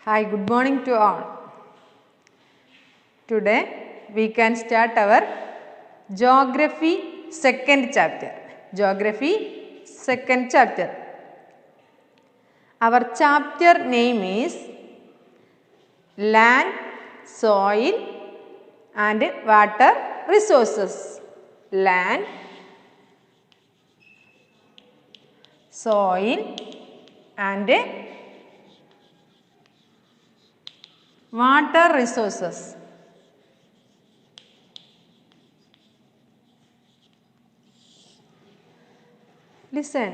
Hi, good morning to all. Today we can start our Geography second chapter. Geography second chapter. Our chapter name is Land, Soil and Water Resources. Land, soil and water resources. Listen.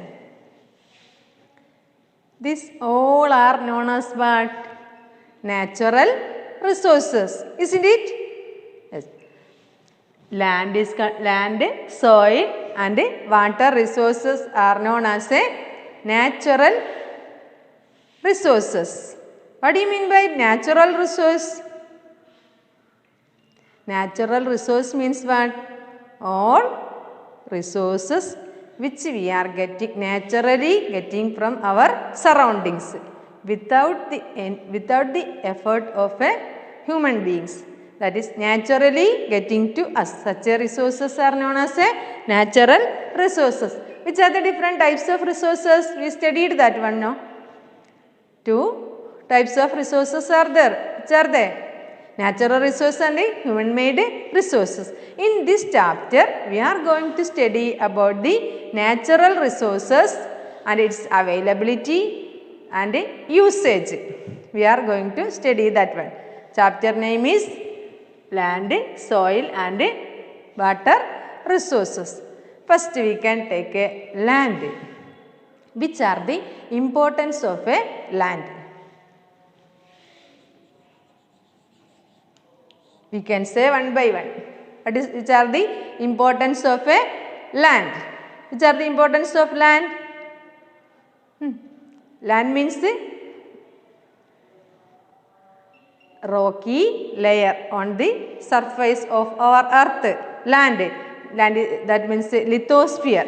These all are known as what? Natural resources. Isn't it? Yes. Land, soil and water resources are known as a natural resources. What do you mean by natural resource? Natural resource means what? All resources which we are naturally getting from our surroundings without the effort of a human beings. That is naturally getting to us. Such a resources are known as a natural resources. Which are the different types of resources? We studied that one now. Two types of resources are there. Which are they? Natural resources and human made resources. In this chapter, we are going to study about the natural resources and its availability and usage. We are going to study that one. Chapter name is Land, Soil and Water Resources. First we can take a land. Which are the importance of a land? We can say one by one. Which are the importance of a land? Which are the importance of land? Land means the rocky layer on the surface of our earth. Land, that means lithosphere.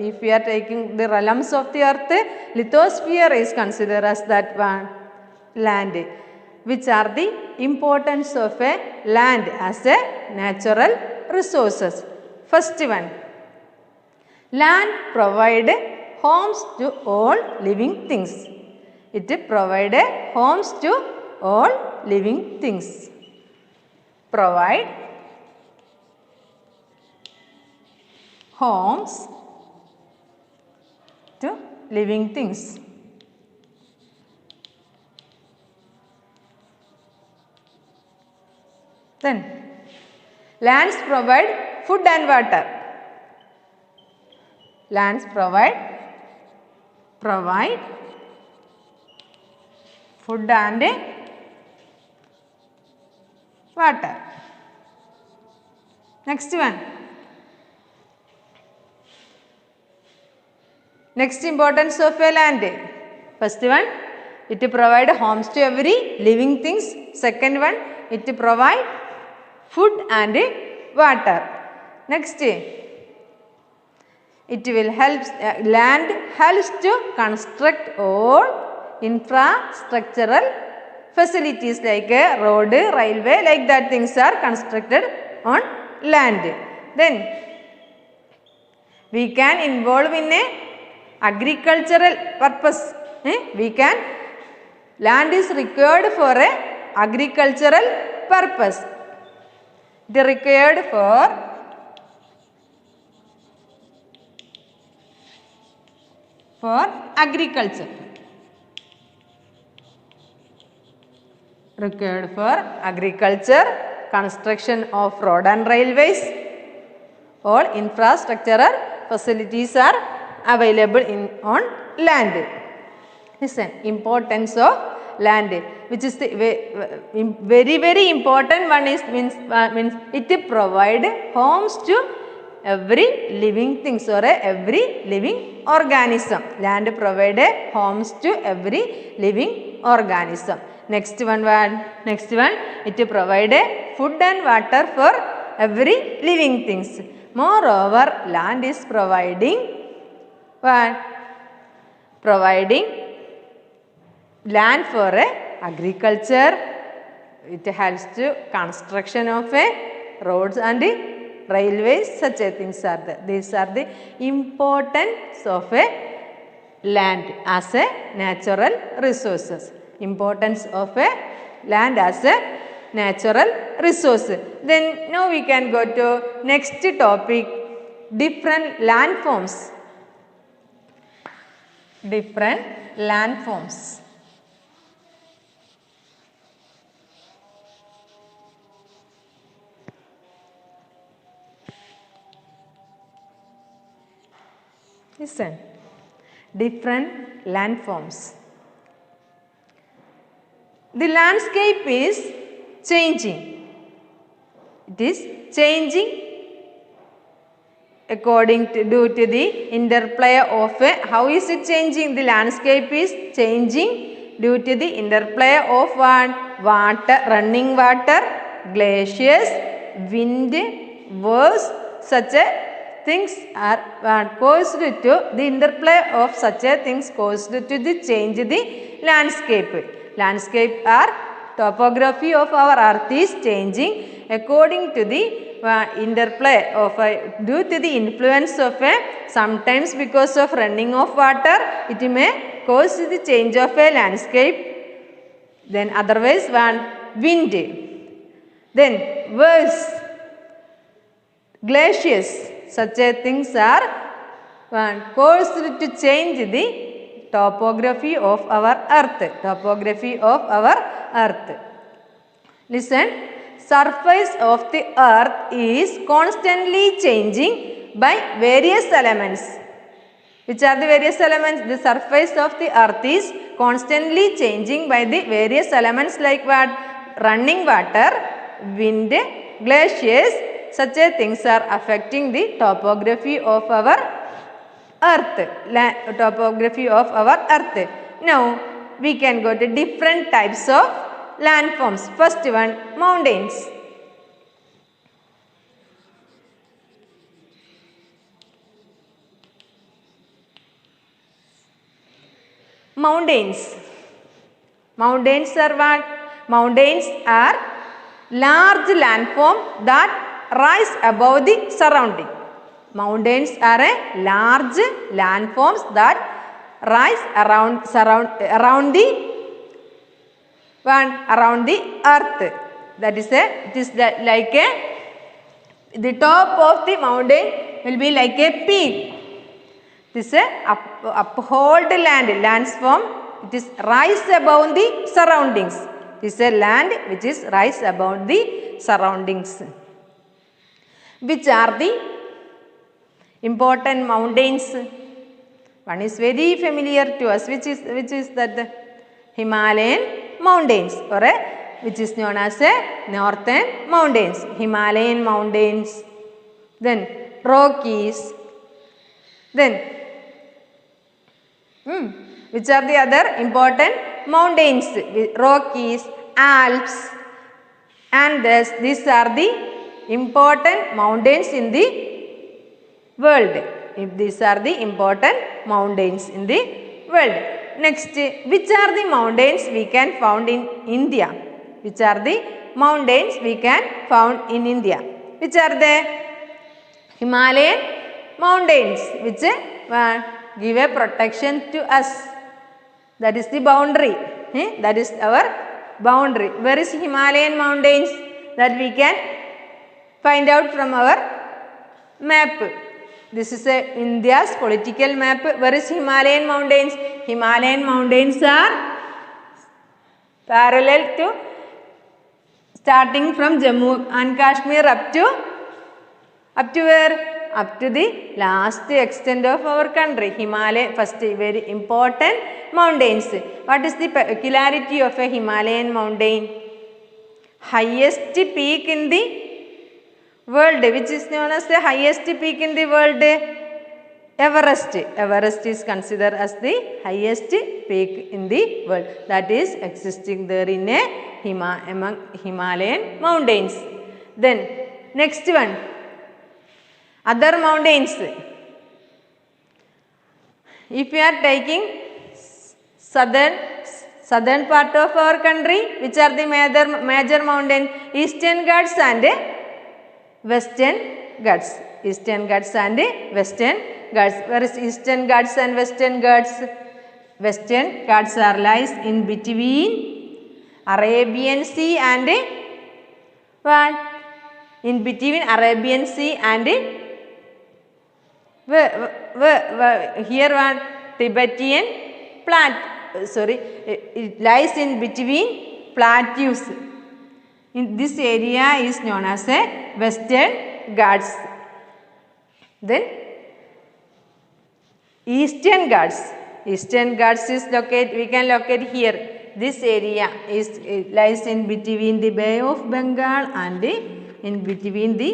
If we are taking the realms of the earth, lithosphere is considered as that one, land. Which are the importance of a land as a natural resources? First one, land provide homes to all living things. It provide homes to all living things. Provide homes to living things. Then, lands provide food and water. Lands provide food and water. Next one. Next importance of a land. First one, it provide homes to every living things. Second one, it provide food and water. Next, it will help, land helps to construct all infrastructural facilities like a road, railway, like that things are constructed on land. Then, we can involve in a agricultural purpose. Land is required for a agricultural purpose. It is required for agriculture. Required for agriculture, construction of road and railways. All infrastructural facilities are available on land. Listen, importance of land, which is the very important one is means it provide homes to every living things or every living organism. Land provide homes to every living organism. Next one, it provide food and water for every living things. Moreover, land is providing what? Providing land for agriculture, it helps to construction of a roads and railways, such a things are there. These are the importance of a land as a natural resources. Importance of a land as a natural resource. Then now we can go to next topic, different landforms. Different landforms. Listen, different landforms. The landscape is changing. It is changing according to due to the interplay of how is it changing? The landscape is changing due to the interplay of water, running water, glaciers, wind, waves, such a things are caused to the interplay of such a things caused to the change the landscape. Landscape or topography of our earth is changing according to the interplay of due to the influence of sometimes because of running of water, it may cause the change of a landscape. Then otherwise wind, then waves, glaciers, such a things are caused to change the topography of our earth. Topography of our earth. Listen, surface of the earth is constantly changing by various elements. Which are the various elements? The surface of the earth is constantly changing by the various elements like what? Running water, wind, glaciers, such a things are affecting the topography of our earth. Topography of our earth. Now we can go to different types of landforms. First one, mountains. Mountains. Mountains are what? Mountains are large landform that rise above the surrounding. Mountains are a large landforms that rise around the earth. That is it is like the top of the mountain will be like a peak. This is a uphold landform. It is rise above the surroundings. This is a land which is rise above the surroundings. Which are the important mountains? One is very familiar to us. Which is that? Himalayan mountains, or which is known as northern mountains. Himalayan mountains. Then Rockies. Then which are the other important mountains? Rockies, Alps, and these are the important mountains in the world. These are the important mountains in the world. Next, which are the mountains we can found in India? Which are the mountains we can found in India? Which are they? Himalayan mountains, which give a protection to us. That is the boundary. That is our boundary. Where is Himalayan mountains? That we can find out from our map. This is India's political map. Where is Himalayan mountains? Himalayan mountains are parallel to starting from Jammu and Kashmir up to where? Up to the last extent of our country. Himalaya, first very important mountains. What is the peculiarity of a Himalayan mountain? Highest peak in the world. Which is known as the highest peak in the world? Everest. Everest is considered as the highest peak in the world. That is existing there in among Himalayan mountains. Then next one. Other mountains. If you are taking southern part of our country, which are the major mountains? Eastern Ghats and Western Ghats. Eastern Ghats and Western Ghats. Where is Eastern Ghats and Western Ghats? Western Ghats are lies in between Arabian Sea and what? In between Arabian Sea and here what? Tibetan it lies in between plateaus. In this area is known as a Western Ghats. Then Eastern Ghats. Eastern Ghats is located, we can locate here. This area lies in between the Bay of Bengal and in between the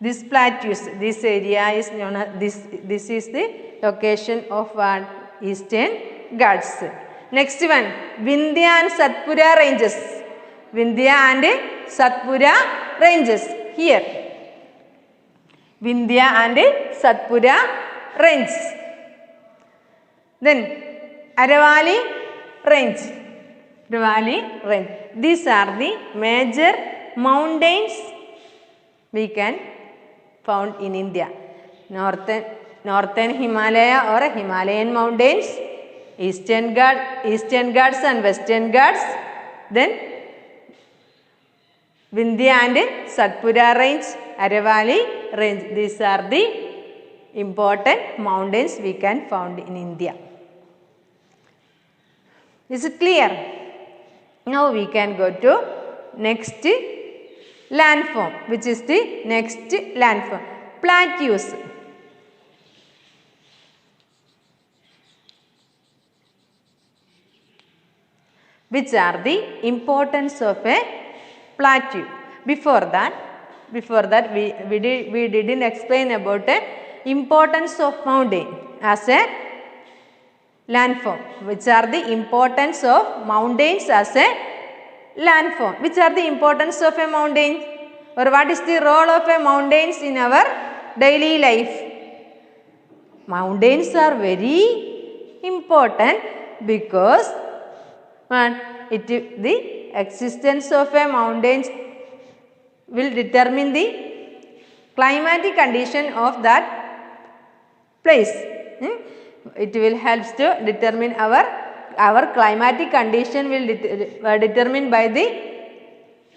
this plateaus. This area is known as this is the location of what? Eastern Ghats. Next one, Vindhya and Satpura ranges. Vindhya and Satpura ranges. Here, Vindhya and Satpura range. Then Aravalli range. Aravalli range. These are the major mountains we can found in India. Northern Himalaya or Himalayan mountains, Eastern Ghats and Western Ghats, then Vindhya and Satpura range, Aravalli range. These are the important mountains we can found in India. Is it clear? Now we can go to next landform. Which is the next landform? Plateaus. Which are the importance of a plateau? Before that we didn't explain about the importance of mountain as a landform. Which are the importance of mountains as a landform? Which are the importance of a mountain? Or what is the role of a mountains in our daily life? Mountains are very important because the existence of a mountains will determine the climatic condition of that place. It will help to determine our climatic condition will determined by the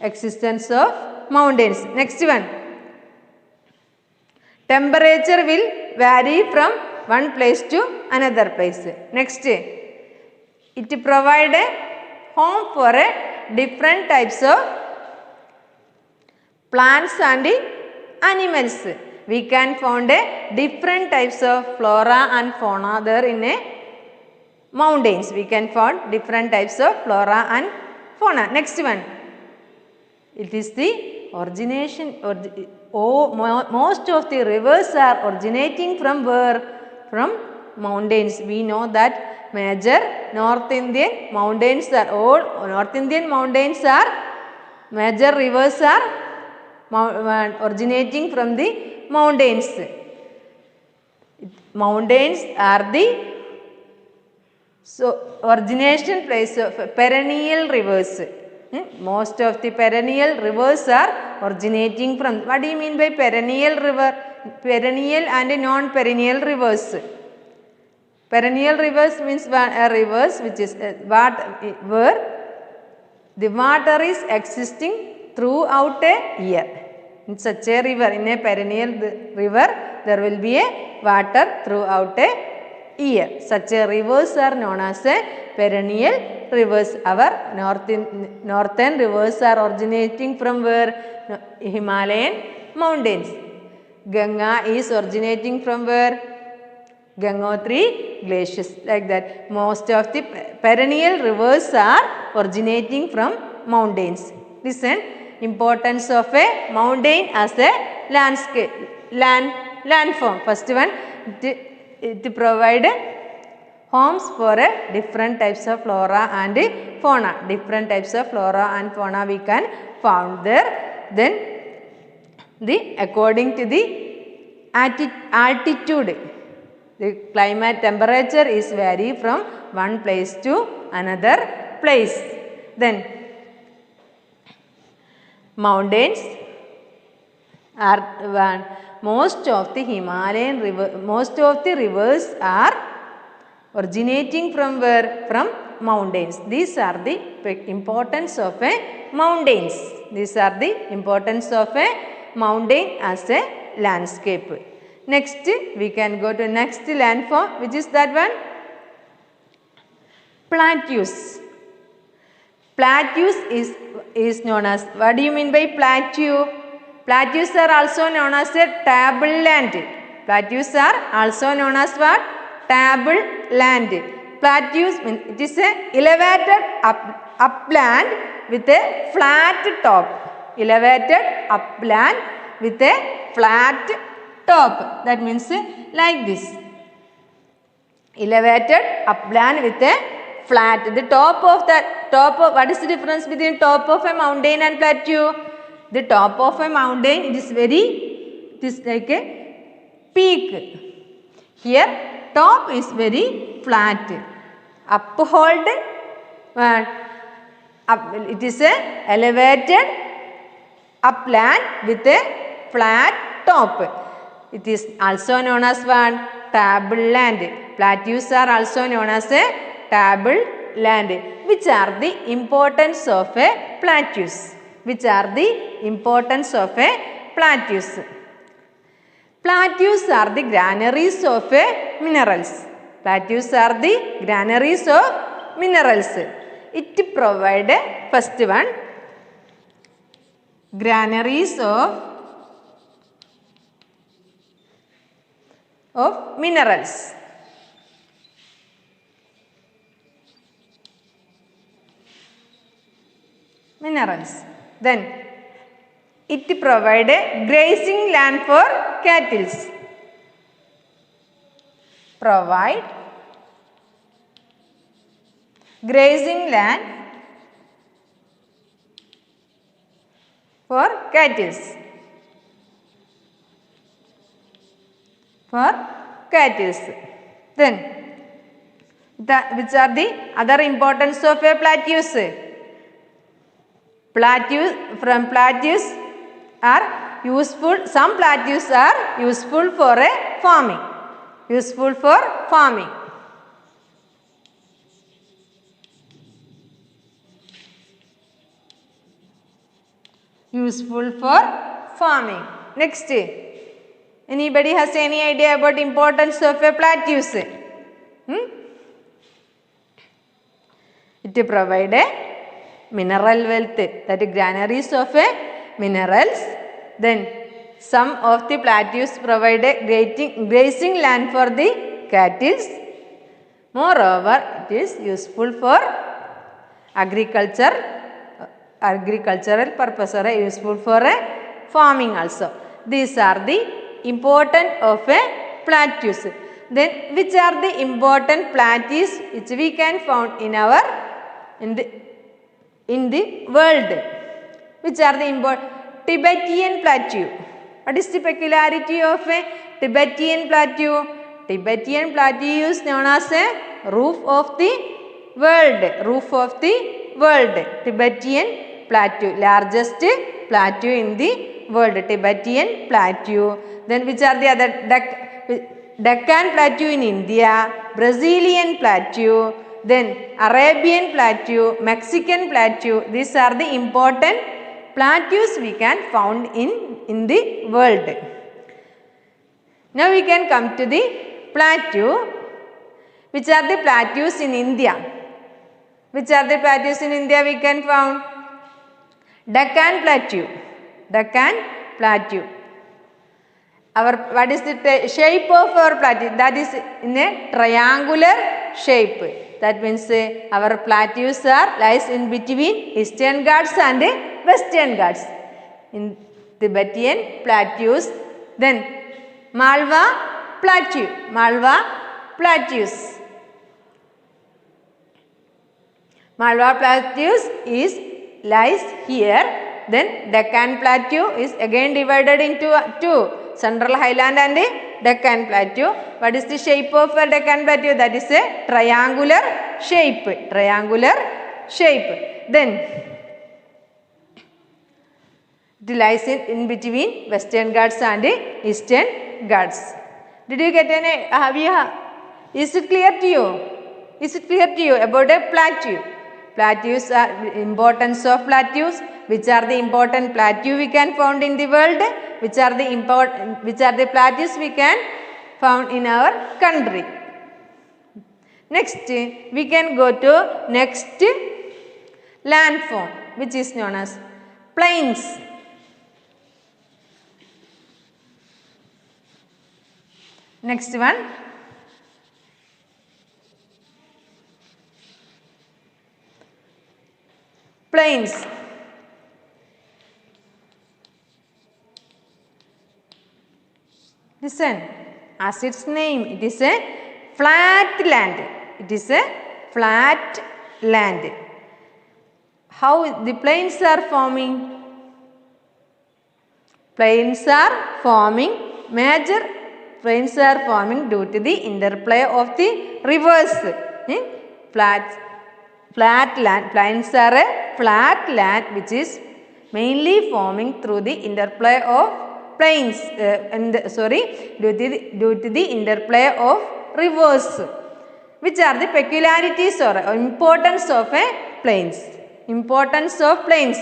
existence of mountains. Next one, temperature will vary from one place to another place. Next, it provide a home for a different types of plants and animals. We can find a different types of flora and fauna there in a mountains. We can find different types of flora and fauna. Next one, it is the origination or most of the rivers are originating from where? From mountains. We know that major North Indian mountains are major rivers are originating from the mountains. Mountains are the origination place of perennial rivers. Most of the perennial rivers are originating from. What do you mean by perennial river? Perennial and non-perennial rivers. Perennial rivers means rivers which is where the water is existing throughout a year. In such a river, in a perennial river, there will be a water throughout a year. Such a rivers are known as a perennial rivers. Our northern rivers are originating from where? Himalayan mountains. Ganga is originating from where? Gangotri glaciers, like that. Most of the perennial rivers are originating from mountains. Listen, importance of a mountain as a landform. First one, it provide homes for different types of flora and fauna. Different types of flora and fauna we can found there. Then according to the altitude, The climate temperature is vary from one place to another place. Then mountains are most of the rivers are originating from where? From mountains. These are the importance of a mountains. These are the importance of a mountain as a landscape. Next, we can go to next landform, which is that one? Plateaus. Plateaus is known as, what do you mean by plateau? Plateaus are also known as a tableland. Plateaus are also known as what? Tableland. Plateaus means it is a elevated upland with a flat top. Elevated upland with a flat top. That means like this. Elevated upland with a flat. The top of what is the difference between top of a mountain and plateau? The top of a mountain, it is like a peak. Here top is very flat. Uphold, it is a elevated upland with a flat top. It is also known as what? Tableland. Plateaus are also known as a tableland. Which are the importance of a plateaus? Which are the importance of a plateaus? Plateaus are the granaries of minerals. Plateaus are the granaries of minerals. It provide, first one, granaries of minerals. Then it provide grazing land for cattle. Provide grazing land for cattle. Then which are the other importance of a plateaus? Plateaus are useful. Some plateaus are useful for farming. Useful for farming. Useful for farming. Next, anybody has any idea about importance of a plateaus? It provide a mineral wealth, that is granaries of minerals. Then some of the plateaus provide a grazing land for the cattle. Moreover, it is useful for agricultural purpose, or useful for farming also. These are the important of a plateaus. Then which are the important plateaus which we can found in the world? Which are the important? Tibetan plateau. What is the peculiarity of a Tibetan plateau? Tibetan plateau is known as a roof of the world. Roof of the world. Tibetan plateau, largest plateau in the world. Tibetan plateau. Then which are the other? Deccan plateau in India, Brazilian plateau, then Arabian plateau, Mexican plateau. These are the important plateaus we can found in the world. Now we can come to the plateau. Which are the plateaus in India? Which are the plateaus in India we can found? Deccan plateau. Deccan plateau. What is the shape of our plateau? That is in a triangular shape. That means our plateaus lies in between Eastern Ghats and Western Ghats. In Tibetan plateaus. Then Malwa plateau. Malwa plateaus. Malwa plateaus lies here Then Deccan Plateau is again divided into two, Central Highland and Deccan Plateau. What is the shape of a Deccan Plateau? That is a triangular shape. Triangular shape. Then it lies in between Western Ghats and Eastern Ghats. Did you get any? Is it clear to you? Is it clear to you about a plateau? Plateaus are importance of plateaus. Which are the important plateau we can found in the world? Which are the plateaus we can found in our country? Next, we can go to next landform, which is known as plains. Next one. Plains. Listen, as its name, it is a flat land. It is a flat land. How the plains are forming? Plains are forming, major plains are forming due to the interplay of the rivers. Flat land, plains are a flat land which is mainly forming through the interplay of plains, due to the interplay of rivers. Which are the peculiarities or importance of a plains? Importance of plains.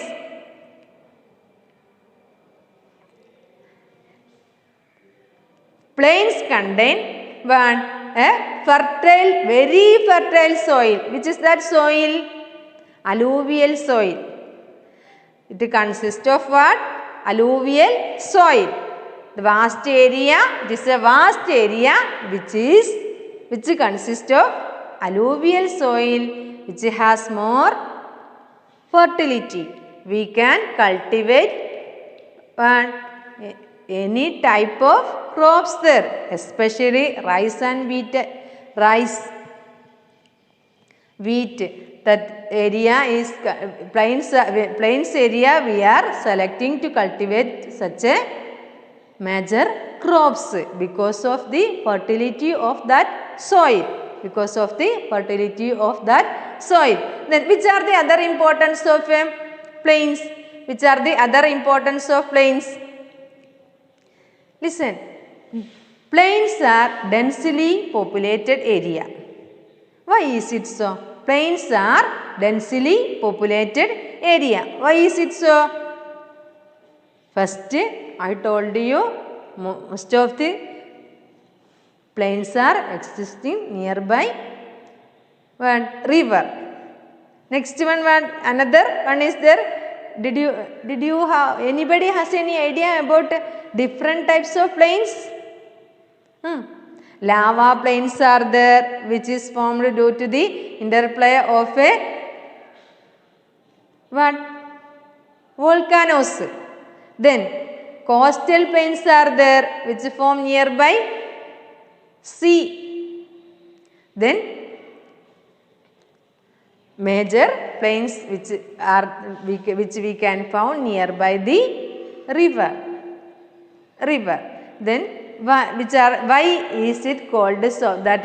Plains contain a fertile, very fertile soil. Which is that soil? Alluvial soil. It consists of what? Alluvial soil. The vast area, it is a vast area which consists of alluvial soil, which has more fertility. We can cultivate any type of crops there, especially rice and wheat. That area is plains area. We are selecting to cultivate such a major crops because of the fertility of that soil. Because of the fertility of that soil. Then which are the other importance of plains? Which are the other importance of plains? Listen, plains are densely populated area. Why is it so? Plains are densely populated area. Why is it so? First, I told you most of the plains are existing nearby one river. Next one, another one is there. Did you have anybody has any idea about different types of plains? Lava plains are there, which is formed due to the interplay of volcanoes. Then coastal plains are there, which form nearby sea. Then major plains which we can found nearby the river. Then why is it called so that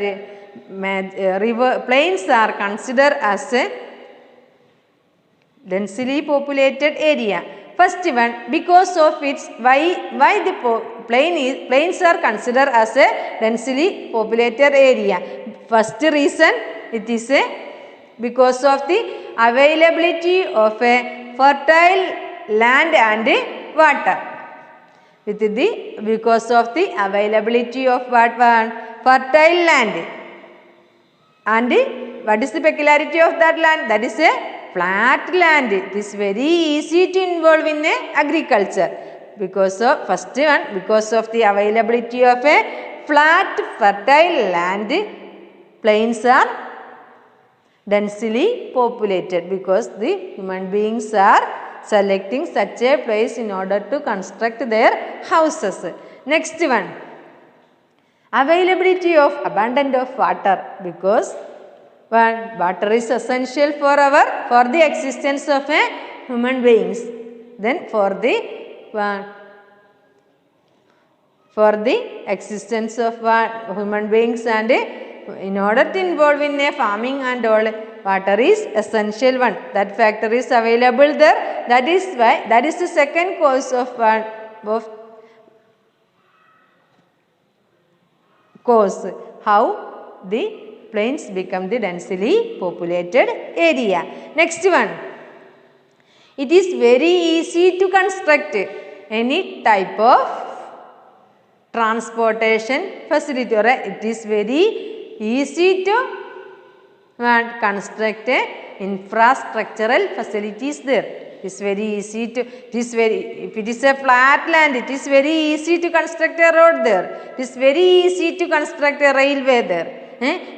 river plains are considered as a densely populated area? First one, because of its why the plains are considered as a densely populated area. First reason, it is because of the availability of a fertile land and water. Because of the availability of fertile land. And what is the peculiarity of that land? That is a flat land. It is very easy to involve in agriculture. Because of first one, because of the availability of a flat fertile land, plains are densely populated because the human beings are selecting such a place in order to construct their houses. Next one, availability of abundance of water, because water is essential for the existence of human beings. Then for the existence of human beings and in order to involve in a farming and all, water is essential one. That factor is available there. That is why, that is the second cause of how the plains become the densely populated area. Next one. It is very easy to construct any type of transportation facility, or it is very easy to construct infrastructural facilities there. It is very easy to, if it is a flat land, it is very easy to construct a road there. It is very easy to construct a railway there.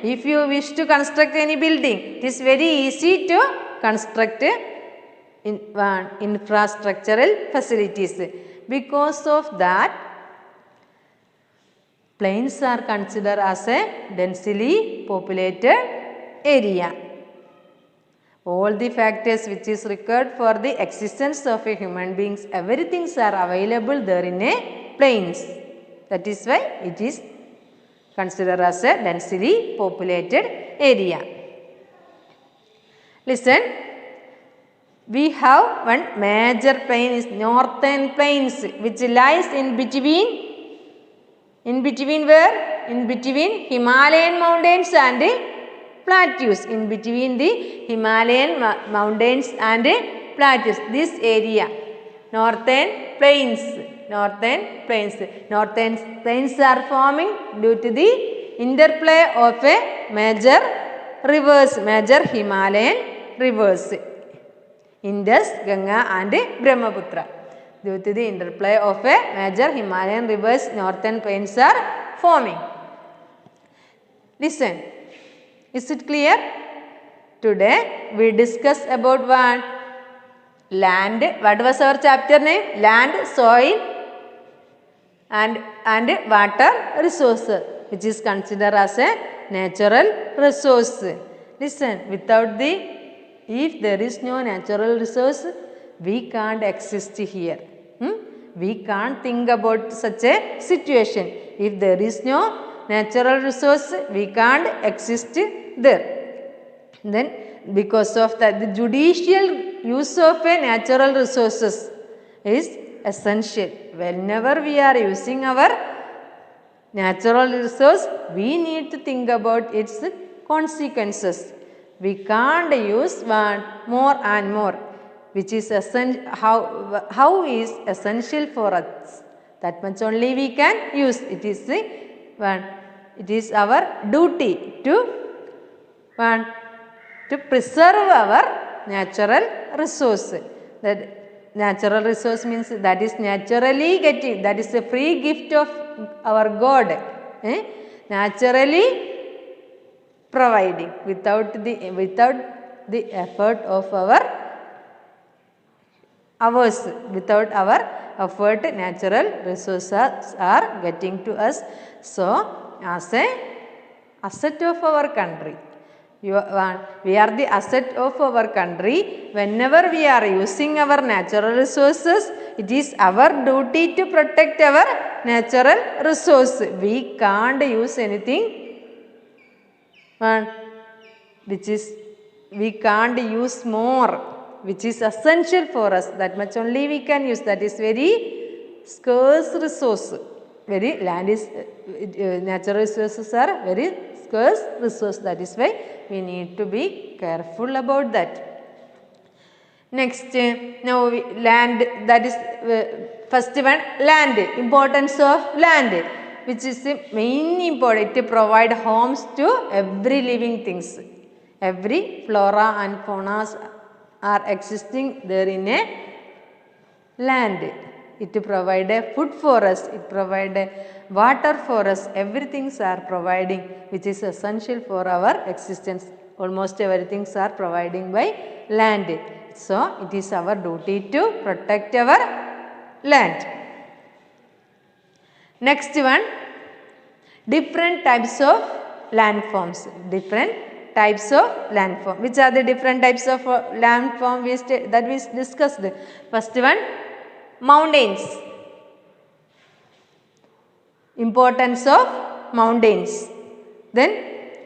If you wish to construct any building, it is very easy to construct infrastructural facilities. Because of that, plains are considered as a densely populated area. All the factors which is required for the existence of a human beings, everything are available there in a plains. That is why it is considered as a densely populated area. Listen, we have one major plain is northern plains, which lies in between where? In between Himalayan mountains and plateaus. In between the Himalayan mountains and plateaus. This area, northern plains. Northern plains are forming due to the interplay of a major rivers, major Himalayan rivers, Indus, Ganga and Brahmaputra. Due to the interplay of a major Himalayan rivers, northern plains are forming. Listen, is it clear? Today we discuss about what? Land. What was our chapter name? Land, soil and water resources, which is considered as a natural resource. Listen, if there is no natural resource, we can't exist here. We can't think about such a situation. If there is no natural resource, we can't exist there. Then because of that, the judicial use of a natural resources is essential. Whenever we are using our natural resource, we need to think about its consequences. We can't use one more and more, which is how is essential for us. That much only we can use. It is our duty to preserve our natural resource. That natural resource means that is naturally getting, that is a free gift of our God. Naturally providing without the effort of ours. Without our effort, natural resources are getting to us. So, as a asset of our country, we are the asset of our country. Whenever we are using our natural resources, it is our duty to protect our natural resource. We can't use anything we can't use more, which is essential for us. That much only we can use. That is very scarce resource. Natural resources are very scarce resource. That is why we need to be careful about that. Next, now land, that is first one, land, importance of land, which is mainly important to provide homes to every living things. Every flora and fauna are existing there in a land. It provides food for us, it provides water for us, everything are providing, which is essential for our existence. Almost everything are providing by land. So, it is our duty to protect our land. Next one, different types of landforms. Different types of landform. Which are the different types of landform that we discussed? First one, mountains. Importance of mountains. Then,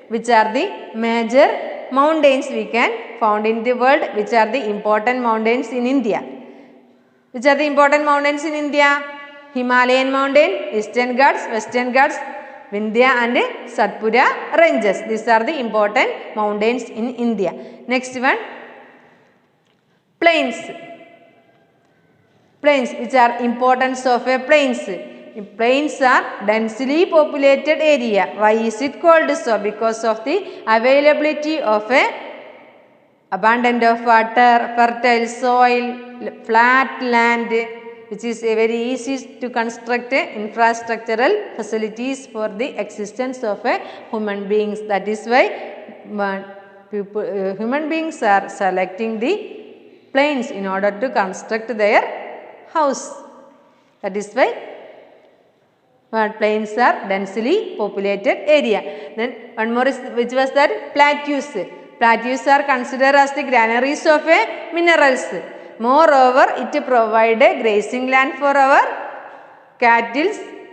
which are the major mountains we can found in the world? Which are the important mountains in India? Which are the important mountains in India? Himalayan mountain, Eastern Ghats, Western Ghats, Vindhya and Satpura ranges. These are the important mountains in India. Next one, plains. Plains, which are importance of a plains. Plains are densely populated area. Why is it called so? Because of the availability of a abundant of water, fertile soil, flat land, which is very easy to construct infrastructural facilities for the existence of human beings. That is why human beings are selecting the plains in order to construct their house. That is why plains are densely populated area. Then one more is, which was that? Plateaus. Plateaus are considered as the granaries of minerals. Moreover, it provides a grazing land for our cattle.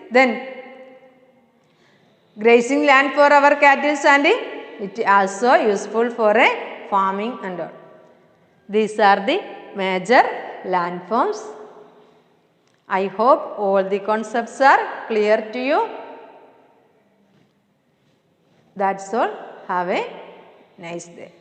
Then grazing land for our cattle, and it also useful for farming and all. These are the major landforms. I hope all the concepts are clear to you. That's all. Have a nice day.